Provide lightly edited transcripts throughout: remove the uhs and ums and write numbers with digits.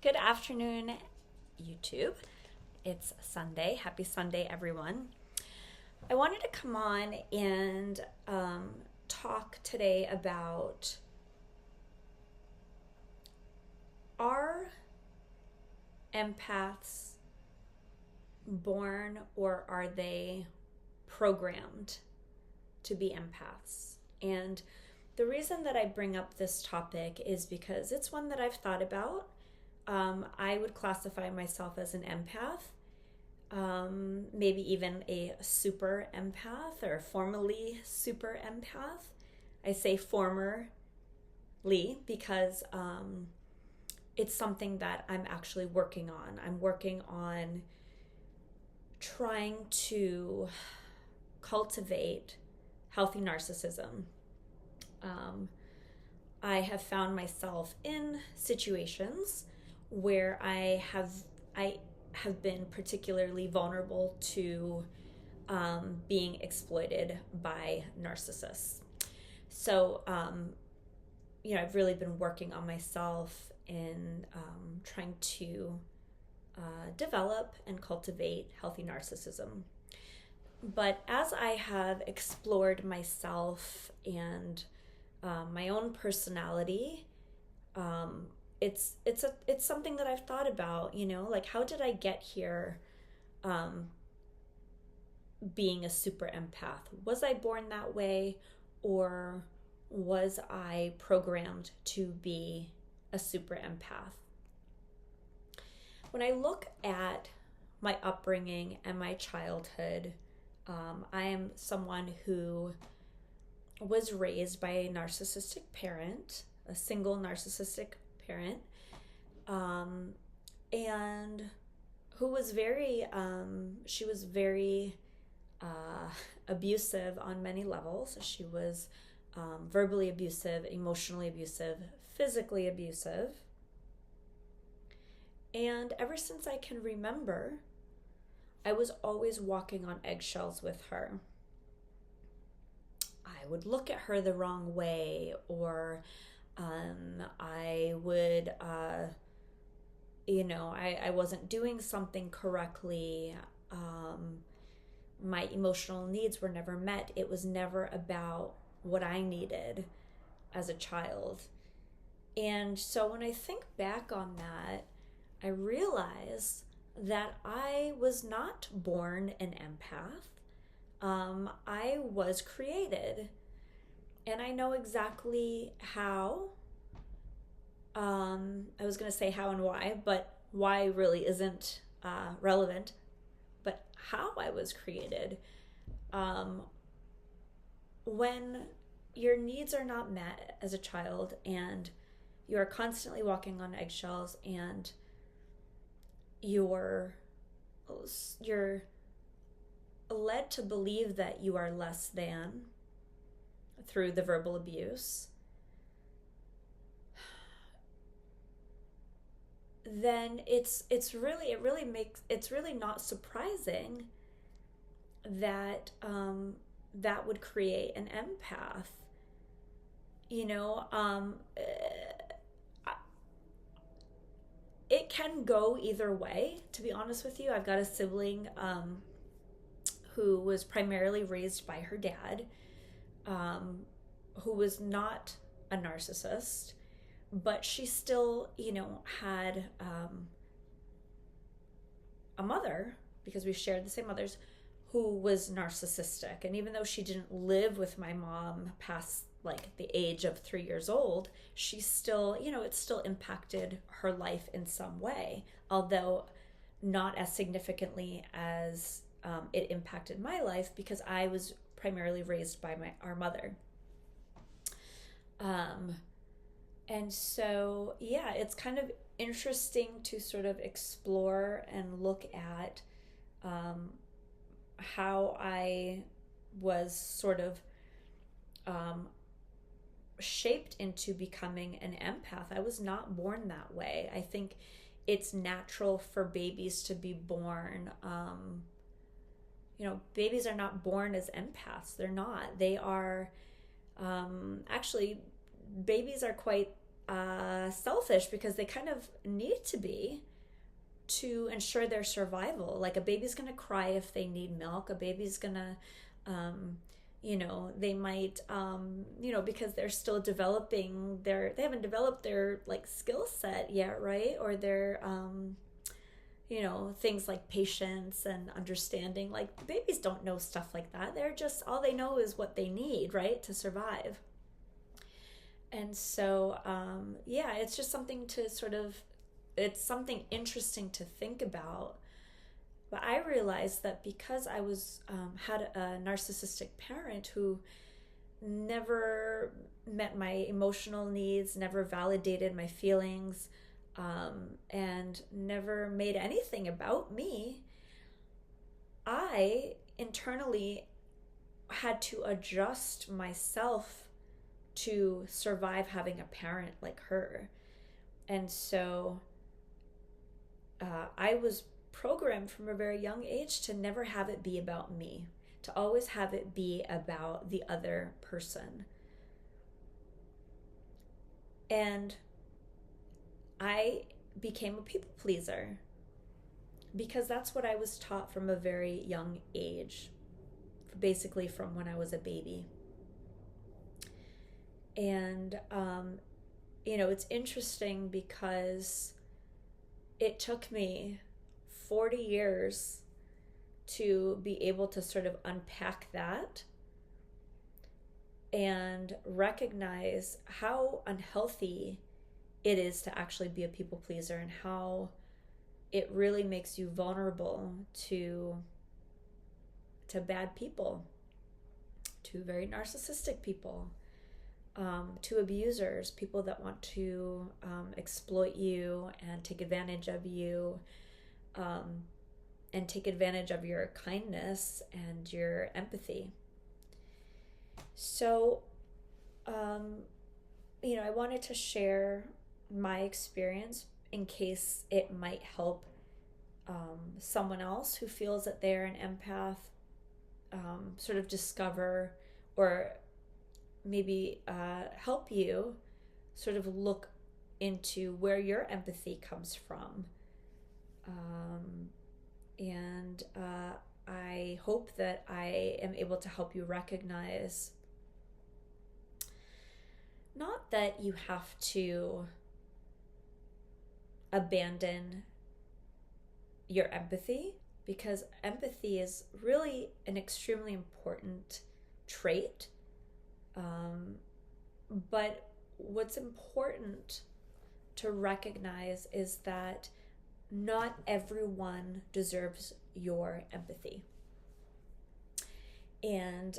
Good afternoon, YouTube. It's Sunday. Happy Sunday, everyone. I wanted to come on and talk today about, are empaths born or are they programmed to be empaths? And the reason that I bring up this topic is because it's one that I've thought about. I would classify myself as an empath, maybe even a super empath or formerly super empath. I say formerly because it's something that I'm actually working on. I'm working on trying to cultivate healthy narcissism. I have found myself in situations where I have been particularly vulnerable to being exploited by narcissists. So, I've really been working on myself in trying to develop and cultivate healthy narcissism. But as I have explored myself and my own personality, it's something that I've thought about, like how did I get here being a super empath? Was I born that way, or was I programmed to be a super empath? When I look at my upbringing and my childhood, I am someone who was raised by a narcissistic parent, a single narcissistic parent, and who was she was very abusive on many levels. She was verbally abusive, emotionally abusive, physically abusive. And ever since I can remember, I was always walking on eggshells with her. I would look at her the wrong way, or I would, I wasn't doing something correctly. My emotional needs were never met. It was never about what I needed as a child. And so when I think back on that, I realize that I was not born an empath. I was created, and I know exactly how. I was going to say how and why, but why really isn't relevant. But how I was created. When your needs are not met as a child, and you are constantly walking on eggshells, and you're led to believe that you are less than through the verbal abuse, then it's really not surprising that that would create an empath. It can go either way, to be honest with you. I've got a sibling who was primarily raised by her dad, who was not a narcissist, but she still, had a mother, because we shared the same mothers, who was narcissistic. And even though she didn't live with my mom past like the age of 3 years old, she still, it still impacted her life in some way, although not as significantly as it impacted my life, because I was primarily raised by our mother. And so, it's kind of interesting to sort of explore and look at how I was sort of shaped into becoming an empath. I was not born that way. I think it's natural for babies to be born. Babies are not born as empaths. They're not. They are, actually, babies are quite selfish because they kind of need to be to ensure their survival. Like a baby's gonna cry if they need milk. A baby's gonna, they might, because they're still developing they haven't developed their like skill set yet, right? Or their, things like patience and understanding. Like babies don't know stuff like that. They're just, all they know is what they need, right, to survive. And so, it's just something to sort of, it's something interesting to think about. But I realized that because I was had a narcissistic parent who never met my emotional needs, never validated my feelings, and never made anything about me, I internally had to adjust myself to survive having a parent like her. And so I was programmed from a very young age to never have it be about me, to always have it be about the other person. And I became a people pleaser because that's what I was taught from a very young age, basically from when I was a baby. And, it's interesting because it took me 40 years to be able to sort of unpack that and recognize how unhealthy it is to actually be a people pleaser and how it really makes you vulnerable to bad people, to very narcissistic people, to abusers, people that want to exploit you and take advantage of you, and take advantage of your kindness and your empathy. So, I wanted to share my experience in case it might help someone else who feels that they're an empath sort of discover, or maybe help you sort of look into where your empathy comes from. And I hope that I am able to help you recognize not that you have to abandon your empathy, because empathy is really an extremely important trait. But what's important to recognize is that not everyone deserves your empathy. And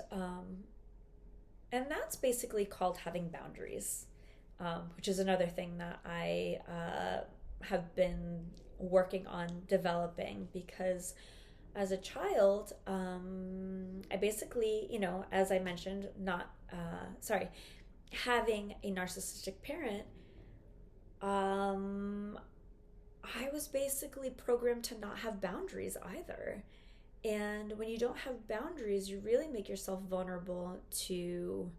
that's basically called having boundaries, which is another thing that I have been working on developing, because as a child, I basically, as I mentioned, having a narcissistic parent, I was basically programmed to not have boundaries either. And when you don't have boundaries, you really make yourself vulnerable to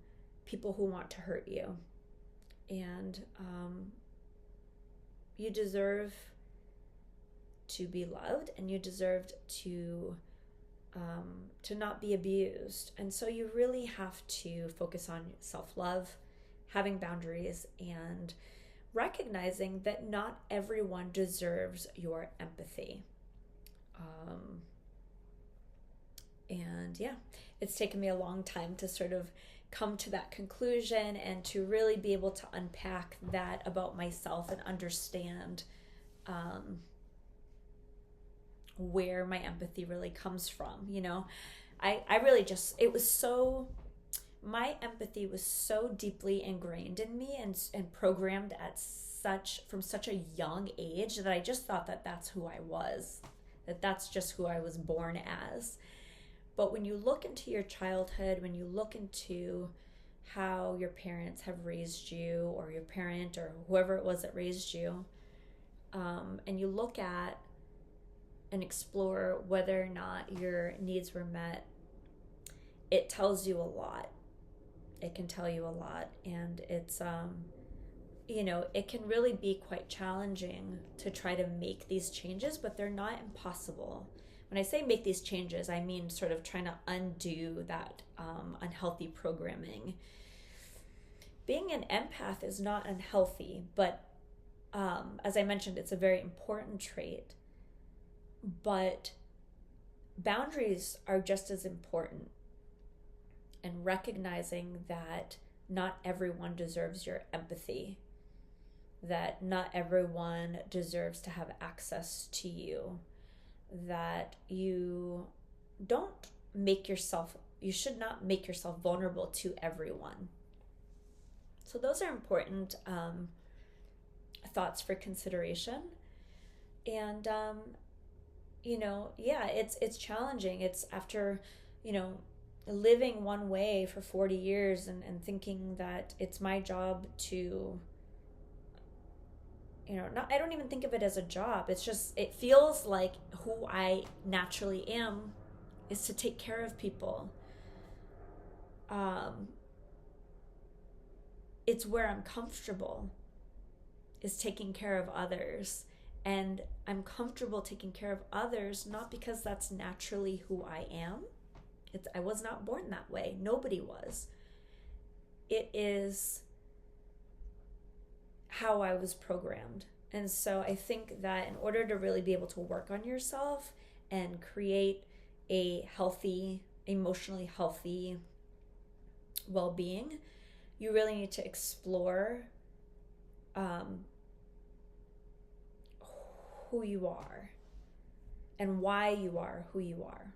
people who want to hurt you. And you deserve to be loved, and you deserved to not be abused. And so you really have to focus on self-love, having boundaries, and recognizing that not everyone deserves your empathy. And it's taken me a long time to sort of come to that conclusion and to really be able to unpack that about myself and understand where my empathy really comes from. I really just, my empathy was so deeply ingrained in me and programmed from such a young age that I just thought that that's who I was, that's just who I was born as. But when you look into your childhood, when you look into how your parents have raised you, or your parent, or whoever it was that raised you, and you look at and explore whether or not your needs were met, it tells you a lot. It can tell you a lot. And it's it can really be quite challenging to try to make these changes, but they're not impossible. When I say make these changes, I mean sort of trying to undo that unhealthy programming. Being an empath is not unhealthy, but as I mentioned, it's a very important trait. But boundaries are just as important, and recognizing that not everyone deserves your empathy, that not everyone deserves to have access to you, that you should not make yourself vulnerable to everyone. So those are important thoughts for consideration. And it's challenging. It's after living one way for 40 years and thinking that it's my job to I don't even think of it as a job. It's just, it feels like who I naturally am is to take care of people. It's where I'm comfortable, is taking care of others. And I'm comfortable taking care of others, not because that's naturally who I am. I was not born that way. Nobody was. It is how I was programmed. And so I think that in order to really be able to work on yourself and create a healthy, emotionally healthy well-being, you really need to explore who you are and why you are who you are.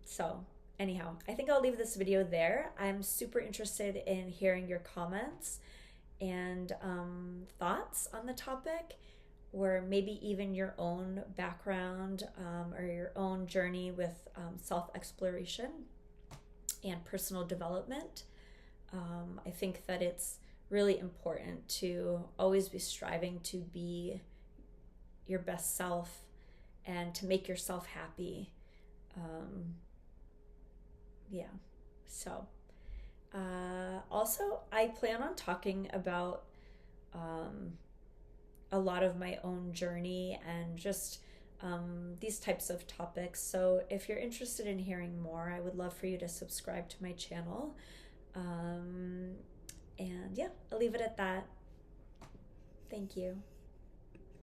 So anyhow, I think I'll leave this video there. I'm super interested in hearing your comments and thoughts on the topic, or maybe even your own background or your own journey with self-exploration and personal development. I think that it's really important to always be striving to be your best self and to make yourself happy. So also I plan on talking about a lot of my own journey and just these types of topics. So if you're interested in hearing more, I would love for you to subscribe to my channel. And yeah, I'll leave it at that. Thank you.